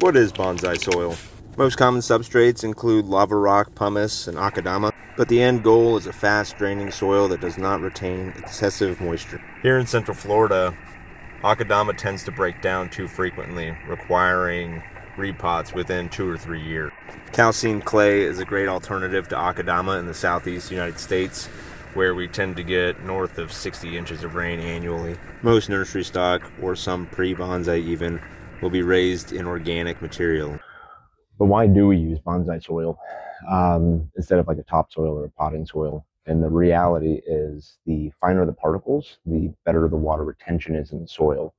What is bonsai soil? Most common substrates include lava rock, pumice, and akadama, but the end goal is a fast-draining soil that does not retain excessive moisture. Here in Central Florida, akadama tends to break down too frequently, requiring repots within 2 or 3 years. Calcium clay is a great alternative to akadama in the southeast United States, where we tend to get north of 60 inches of rain annually. Most nursery stock, or some pre-bonsai even, will be raised in organic material. But why do we use bonsai soil instead of like a topsoil or a potting soil? And the reality is the finer the particles, the better the water retention is in the soil.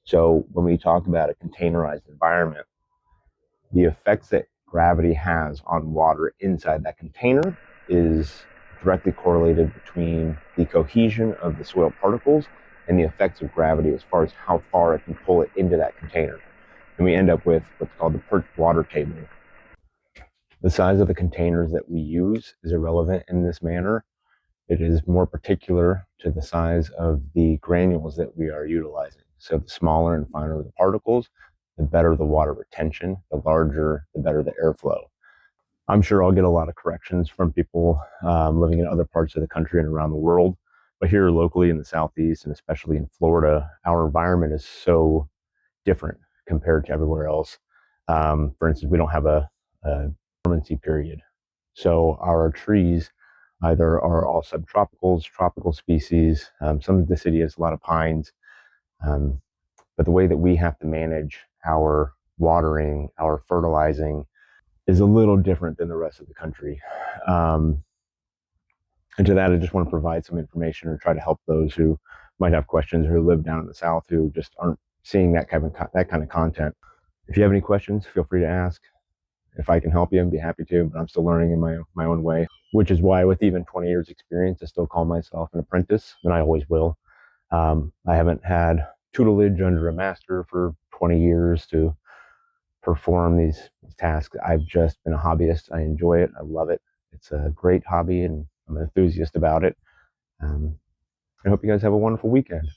So when we talk about a containerized environment, the effects that gravity has on water inside that container is directly correlated between the cohesion of the soil particles and the effects of gravity as far as how far it can pull it into that container. And we end up with what's called the perched water table. The size of the containers that we use is irrelevant in this manner. It is more particular to the size of the granules that we are utilizing. So the smaller and finer the particles, the better the water retention, the larger, the better the airflow. I'm sure I'll get a lot of corrections from people living in other parts of the country and around the world. But here locally in the Southeast, and especially in Florida, our environment is so different compared to everywhere else. For instance, we don't have a dormancy period. So our trees either are all subtropicals, tropical species. Some of the city has a lot of pines. But the way that we have to manage our watering, our fertilizing is a little different than the rest of the country. And to that, I just want to provide some information or try to help those who might have questions or who live down in the South who just aren't seeing that kind of content. If you have any questions, feel free to ask. If I can help you, I'd be happy to, but I'm still learning in my own way, which is why with even 20 years experience, I still call myself an apprentice, and I always will. I haven't had tutelage under a master for 20 years to perform these tasks. I've just been a hobbyist. I enjoy it. I love it. It's a great hobby, and I'm an enthusiast about it. I hope you guys have a wonderful weekend.